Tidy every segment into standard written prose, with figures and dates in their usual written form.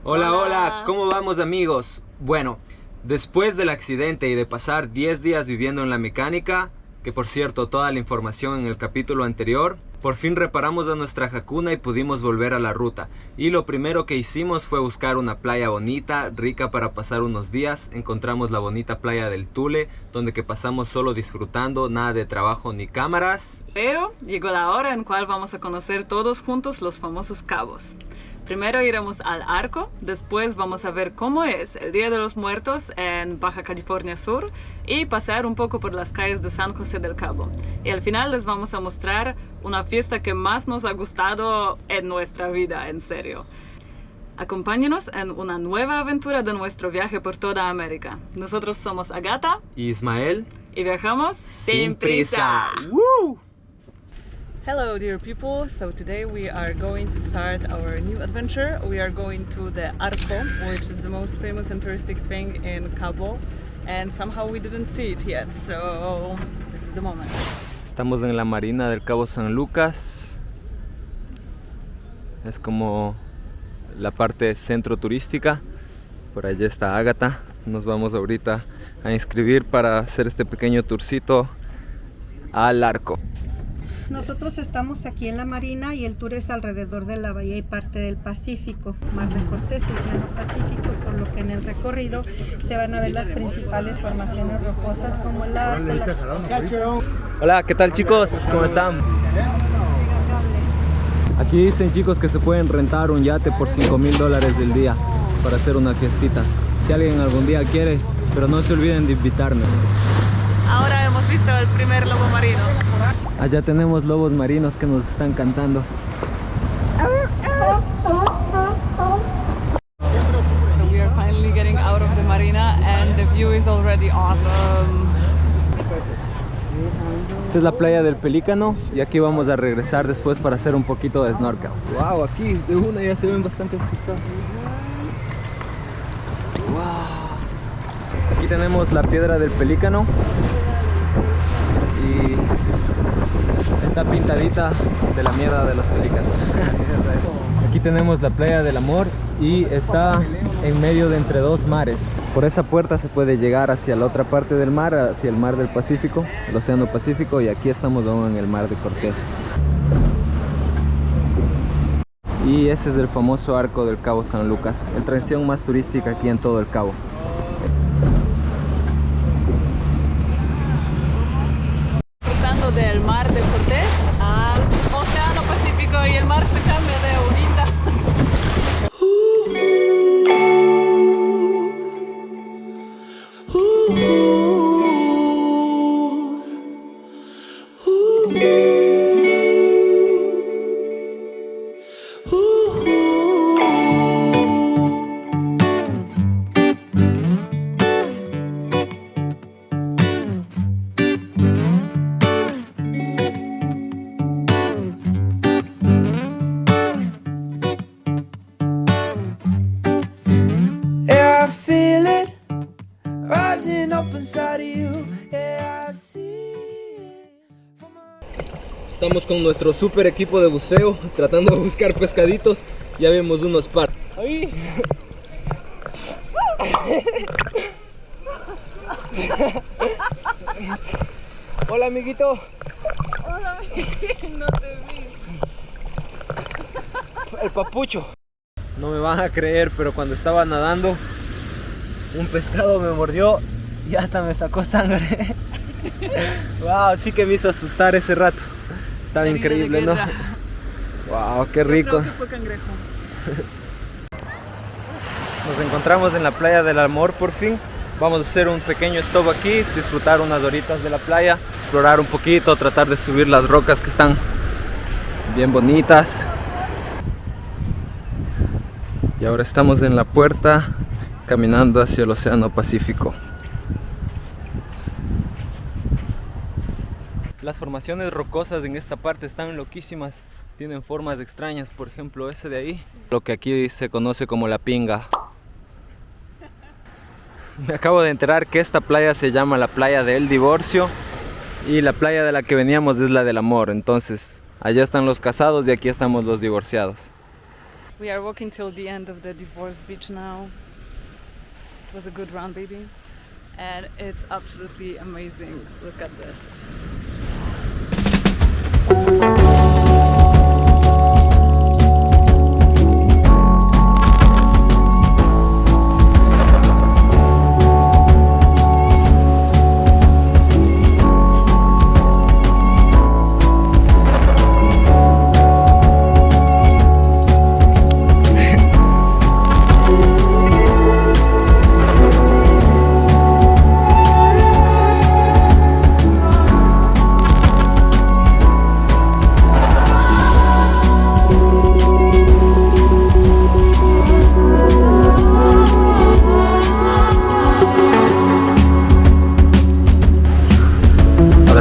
Hola, hola, ¿cómo vamos amigos? Bueno, después del accidente y de pasar 10 días viviendo en la mecánica, que por cierto toda la información en el capítulo anterior, por fin reparamos a nuestra Hakuna y pudimos volver a la ruta. Y lo primero que hicimos fue buscar una playa bonita, rica para pasar unos días. Encontramos la bonita playa del Tule, donde que pasamos solo disfrutando, nada de trabajo ni cámaras. Pero llegó la hora en cual vamos a conocer todos juntos los famosos cabos. Primero iremos al Arco, después vamos a ver cómo es el Día de los Muertos en Baja California Sur y pasear un poco por las calles de San José del Cabo. Y al final les vamos a mostrar una fiesta que más nos ha gustado en nuestra vida, en serio. Acompáñenos en una nueva aventura de nuestro viaje por toda América. Nosotros somos Agata y Ismael y viajamos sin prisa. ¡Woo! Hello dear people, so today we are going to start our new adventure. We are going to the Arco, which is the most famous and touristic thing in Cabo, and somehow we didn't see it yet, so this is the moment. Estamos en la marina del Cabo San Lucas. Es como la parte centro turística. Por allá está Ágata. Nos vamos ahorita a inscribir para hacer este pequeño tourcito al Arco. Nosotros estamos aquí en la marina y el tour es alrededor de la bahía y parte del Pacífico, Mar de Cortés y Océano Pacífico, por lo que en el recorrido se van a ver las principales formaciones rocosas como la... Hola, ¿qué tal chicos? ¿Cómo están? Aquí dicen chicos que se pueden rentar un yate por $5,000 del día para hacer una fiestita. Si alguien algún día quiere, pero no se olviden de invitarme. Ahora hemos visto el primer lobo marino. Allá tenemos lobos marinos que nos están cantando. So we are finally getting out of the marina and the view is already awesome. Esta es la playa del Pelícano y aquí vamos a regresar después para hacer un poquito de snorkel. Wow, aquí de una ya se ven bastantes pescados. Wow. Aquí tenemos la piedra del Pelícano y está pintadita de la mierda de los pelícanos. Aquí tenemos la playa del Amor y está en medio de entre dos mares. Por esa puerta se puede llegar hacia la otra parte del mar, hacia el mar del Pacífico, el Océano Pacífico, y aquí estamos aún en el mar de Cortés. Y ese es el famoso arco del Cabo San Lucas, la atracción más turística aquí en todo el Cabo. Cruzando del mar de Cortés al Océano Pacífico y el mar se cambia de ahorita. Estamos con nuestro super equipo de buceo tratando de buscar pescaditos. Ya vemos unos par. ¡Ay! Hola amiguito. Hola, no te vi. El papucho. No me van a creer, pero cuando estaba nadando un pescado me mordió y hasta me sacó sangre. Wow, sí que me hizo asustar ese rato. Estaba increíble, ¿no? Wow, qué rico. Yo creo que fue cangrejo. Nos encontramos en la playa del Amor por fin. Vamos a hacer un pequeño stop aquí, disfrutar unas horitas de la playa, explorar un poquito, tratar de subir las rocas que están bien bonitas. Y ahora estamos en la puerta caminando hacia el Océano Pacífico. Las formaciones rocosas en esta parte están loquísimas, tienen formas extrañas, por ejemplo ese de ahí, lo que aquí se conoce como la pinga. Me acabo de enterar que esta playa se llama la playa del divorcio y la playa de la que veníamos es la del amor, entonces allá están los casados y aquí estamos los divorciados. We are walking till the end of the divorce beach now. It was a good run, baby. And it's absolutely amazing. Look at this.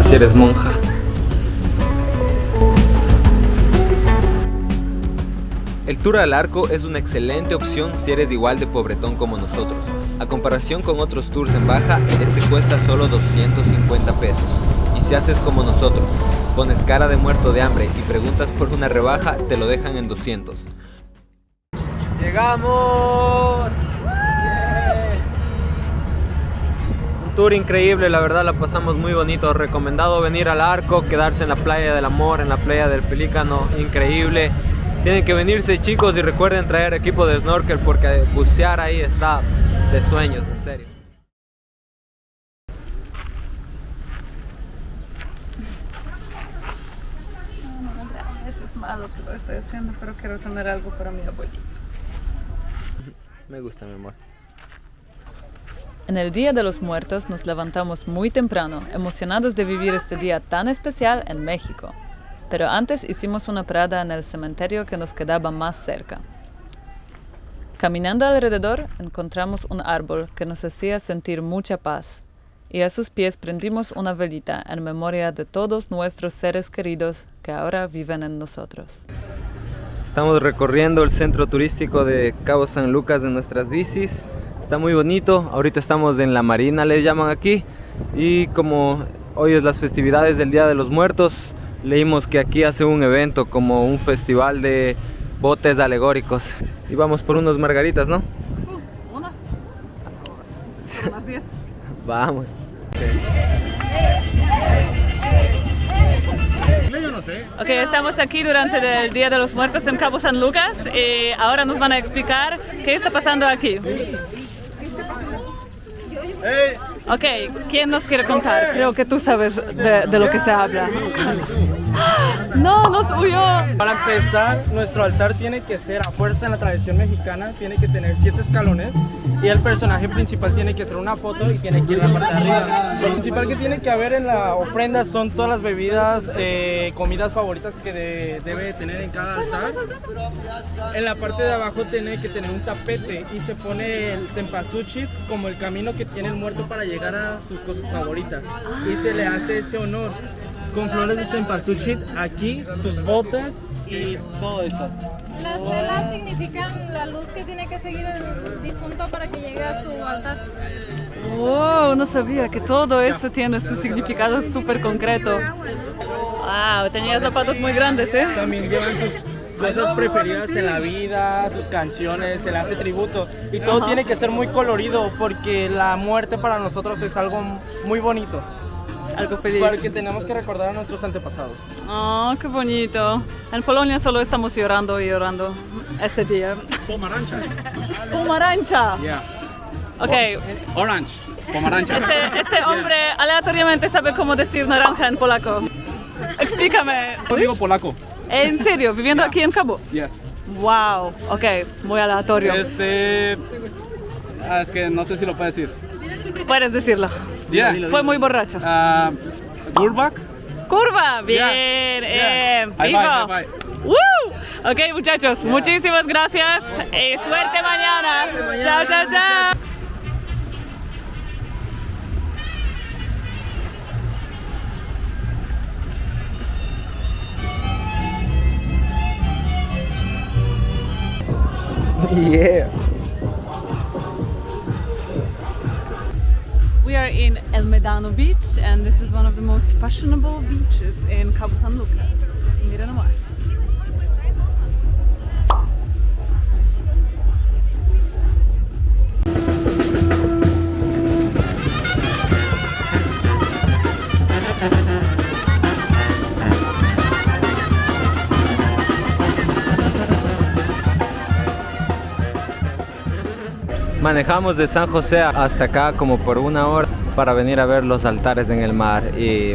Si eres monja. El tour al arco es una excelente opción si eres igual de pobretón como nosotros. A comparación con otros tours en baja, este cuesta solo 250 pesos. Y si haces como nosotros, pones cara de muerto de hambre y preguntas por una rebaja, te lo dejan en 200. ¡Llegamos! Tour increíble, la verdad la pasamos muy bonito. Recomendado venir al arco, quedarse en la playa del amor, en la playa del Pelícano, increíble. Tienen que venirse, chicos, y recuerden traer equipo de snorkel porque bucear ahí está de sueños, en serio. Eso es malo que lo estoy haciendo, pero quiero tener algo para mi abuelito. Me gusta, mi amor. En el Día de los Muertos nos levantamos muy temprano, emocionados de vivir este día tan especial en México. Pero antes hicimos una parada en el cementerio que nos quedaba más cerca. Caminando alrededor encontramos un árbol que nos hacía sentir mucha paz, y a sus pies prendimos una velita en memoria de todos nuestros seres queridos que ahora viven en nosotros. Estamos recorriendo el centro turístico de Cabo San Lucas en nuestras bicis. Está muy bonito. Ahorita estamos en la Marina, le llaman aquí. Y como hoy es las festividades del Día de los Muertos, leímos que aquí hace un evento como un festival de botes alegóricos. Y vamos por unos margaritas, ¿no? Unas 10. Vamos. Ok, estamos aquí durante el Día de los Muertos en Cabo San Lucas y ahora nos van a explicar qué está pasando aquí. Ok, ¿quién nos quiere contar? Creo que tú sabes de lo que se habla. ¡No, nos huyó! Para empezar, nuestro altar tiene que ser, a fuerza en la tradición mexicana, tiene que tener 7 escalones y el personaje principal tiene que hacer una foto y tiene que ir a la parte de arriba. Lo principal que tiene que haber en la ofrenda son todas las bebidas, comidas favoritas que debe tener en cada altar. En la parte de abajo tiene que tener un tapete y se pone el cempasúchil como el camino que tiene el muerto para llegar a sus cosas favoritas y se le hace ese honor. Con flores de cempasúchil, aquí, sus botas y todo eso. Las velas significan la luz que tiene que seguir el difunto para que llegue a su altar. ¡Wow! No sabía que todo eso tiene su significado súper concreto. ¡Wow! Tenía zapatos muy grandes, ¿eh? También llevan sus cosas preferidas en la vida, sus canciones, se le hace tributo. Y todo tiene que ser muy colorido porque la muerte para nosotros es algo muy bonito. Algo feliz. Porque tenemos que recordar a nuestros antepasados. ¡Oh, qué bonito! En Polonia solo estamos llorando y llorando este día. Pomarańcza. ¡Pomarańcza! Yeah. Ok, Orange. Pomarańcza. este hombre aleatoriamente sabe cómo decir naranja en polaco. Explícame. Yo digo polaco. ¿En serio? ¿Viviendo aquí en Cabo? Yes. ¡Wow! Ok, muy aleatorio. Es que no sé si lo puedo decir. Puedes decirlo. Yeah. Fue muy borracho. Gurbak. ¡Curva! ¡Bien! Yeah. High ¡Vivo! five, high five. ¡Woo! Ok, muchachos, muchísimas gracias y suerte mañana. ¡Chao, chao, chao! Yeah. We are in El Medano Beach and this is one of the most fashionable beaches in Cabo San Lucas. Mira nomás. Manejamos de San José hasta acá como por 1 hora para venir a ver los altares en el mar y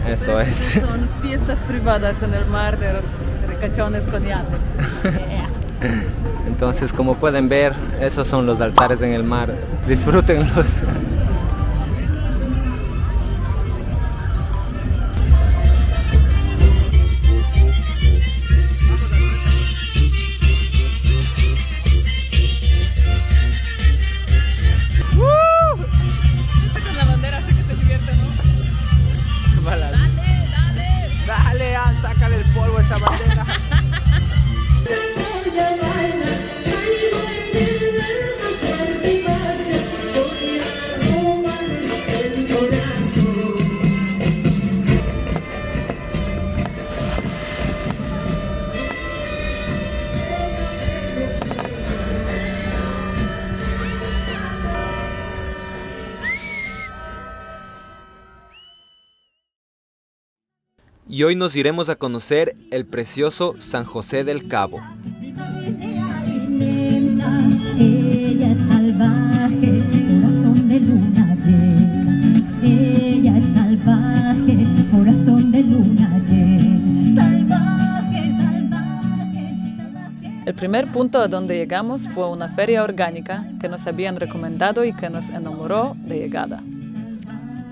eso es. Son fiestas privadas en el mar de los ricachones con yates. Entonces, como pueden ver, esos son los altares en el mar. Disfrútenlos. Con la bandera sé que se divierte, ¿no? Dale, sácale el polvo a esa bandera. Y hoy nos iremos a conocer el precioso San José del Cabo. Ella es salvaje, corazón de luna llena. Ella es salvaje, corazón de luna llena. Salvaje, salvaje, salvaje. El primer punto a donde llegamos fue una feria orgánica que nos habían recomendado y que nos enamoró de llegada.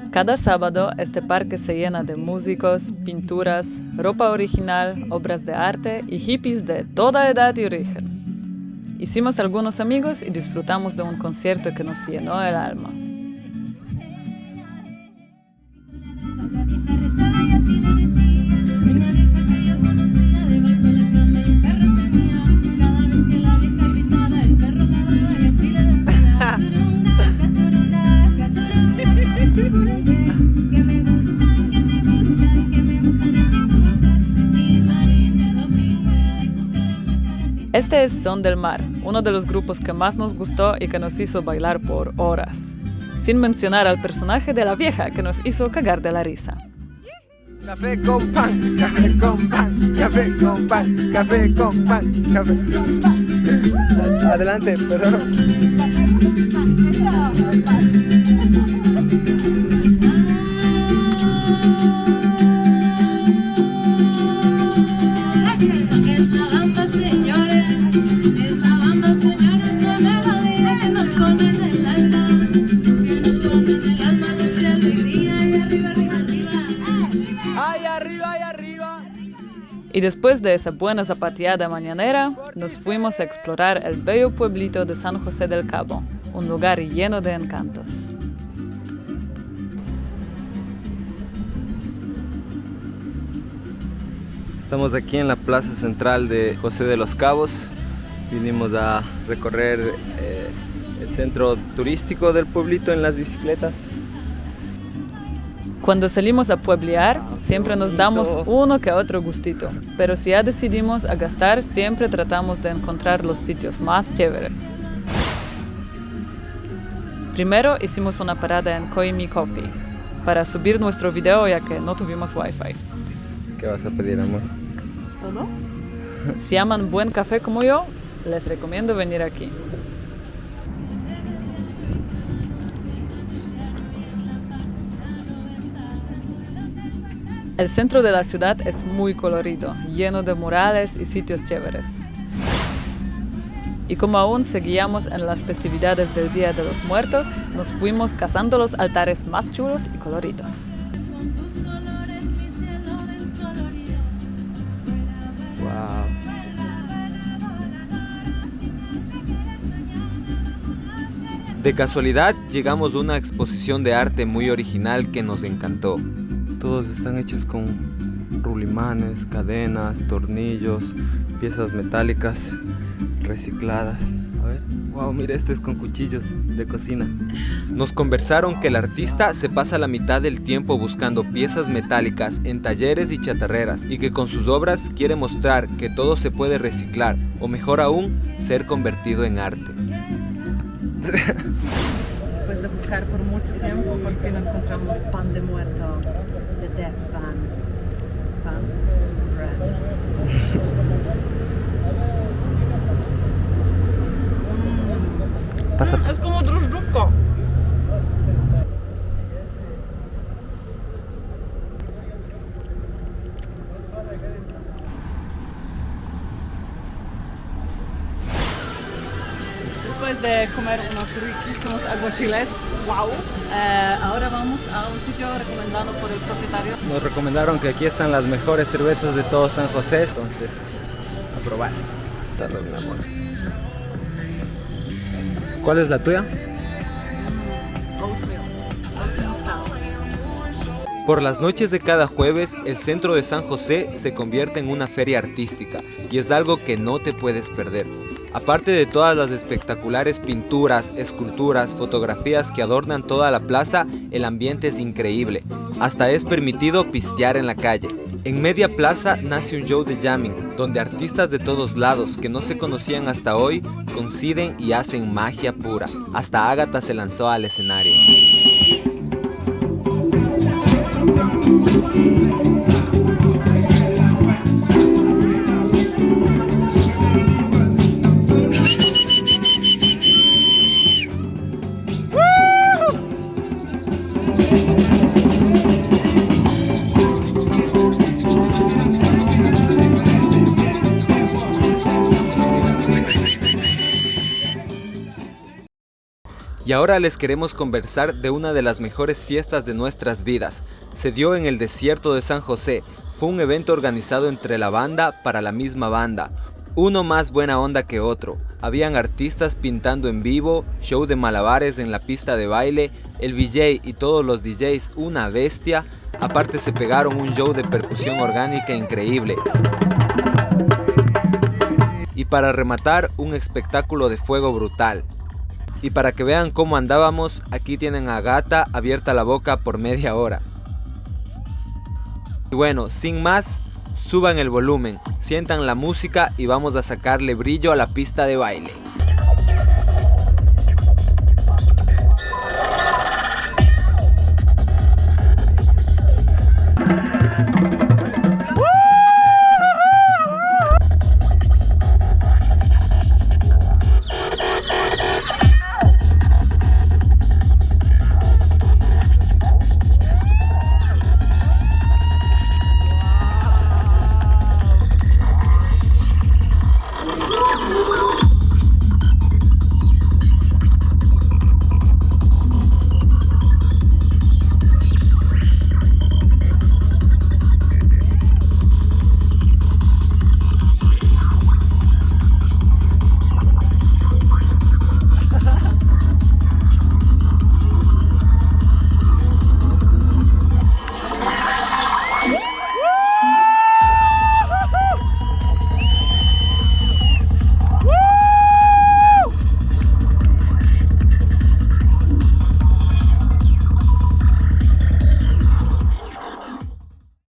Cada sábado este parque se llena de músicos, pinturas, ropa original, obras de arte y hippies de toda edad y origen. Hicimos algunos amigos y disfrutamos de un concierto que nos llenó el alma. Este es Son del Mar, uno de los grupos que más nos gustó y que nos hizo bailar por horas. Sin mencionar al personaje de la vieja que nos hizo cagar de la risa. Café con pan, café con pan, café con pan, café con pan, café con pan. Adelante, perdón. Es la bamba, señores, es la bamba, señores, de melodía que nos pone en el alma, que nos pone en el alma, luz y alegría, y arriba, arriba, arriba. ¡Ay, arriba, ay, arriba! Y después de esa buena zapateada mañanera, nos fuimos a explorar el bello pueblito de San José del Cabo, un lugar lleno de encantos. Estamos aquí en la plaza central de José de los Cabos. Vinimos a recorrer el centro turístico del pueblito en las bicicletas. Cuando salimos a pueblear, siempre nos damos uno que otro gustito, pero si ya decidimos a gastar, siempre tratamos de encontrar los sitios más chéveres. Primero hicimos una parada en Koimi Coffee para subir nuestro video ya que no tuvimos wifi. ¿Qué vas a pedir, amor? ¿Todo? Si aman buen café como yo, les recomiendo venir aquí. El centro de la ciudad es muy colorido, lleno de murales y sitios chéveres. Y como aún seguíamos en las festividades del Día de los Muertos, nos fuimos cazando los altares más chulos y coloridos. Wow. De casualidad llegamos a una exposición de arte muy original que nos encantó. Todos están hechos con rulimanes, cadenas, tornillos, piezas metálicas recicladas. A ver, wow, mira, este es con cuchillos de cocina. Nos conversaron que el artista se pasa la mitad del tiempo buscando piezas metálicas en talleres y chatarreras y que con sus obras quiere mostrar que todo se puede reciclar o mejor aún, ser convertido en arte. Después de buscar por mucho tiempo, por fin encontramos pan de muerto, de death pan, bread. Pasa. Es como druzdrówko. Después de comer unos riquísimos aguachiles, wow, ahora vamos a un sitio recomendado por el propietario. Nos recomendaron que aquí están las mejores cervezas de todo San José, entonces a probar. Dale, mi amor. ¿Cuál es la tuya? Por las noches de cada jueves, el centro de San José se convierte en una feria artística y es algo que no te puedes perder. Aparte de todas las espectaculares pinturas, esculturas, fotografías que adornan toda la plaza, el ambiente es increíble. Hasta es permitido pistear en la calle. En media plaza nace un show de jamming, donde artistas de todos lados que no se conocían hasta hoy coinciden y hacen magia pura. Hasta Ágata se lanzó al escenario. Y ahora les queremos conversar de una de las mejores fiestas de nuestras vidas. Se dio en el desierto de San José. Fue un evento organizado entre la banda para la misma banda. Uno más buena onda que otro. Habían artistas pintando en vivo, show de malabares en la pista de baile, el VJ y todos los DJs una bestia. Aparte se pegaron un show de percusión orgánica increíble. Y para rematar, un espectáculo de fuego brutal. Y para que vean cómo andábamos, aquí tienen a Gata abierta la boca por media hora. Y bueno, sin más, suban el volumen, sientan la música y vamos a sacarle brillo a la pista de baile.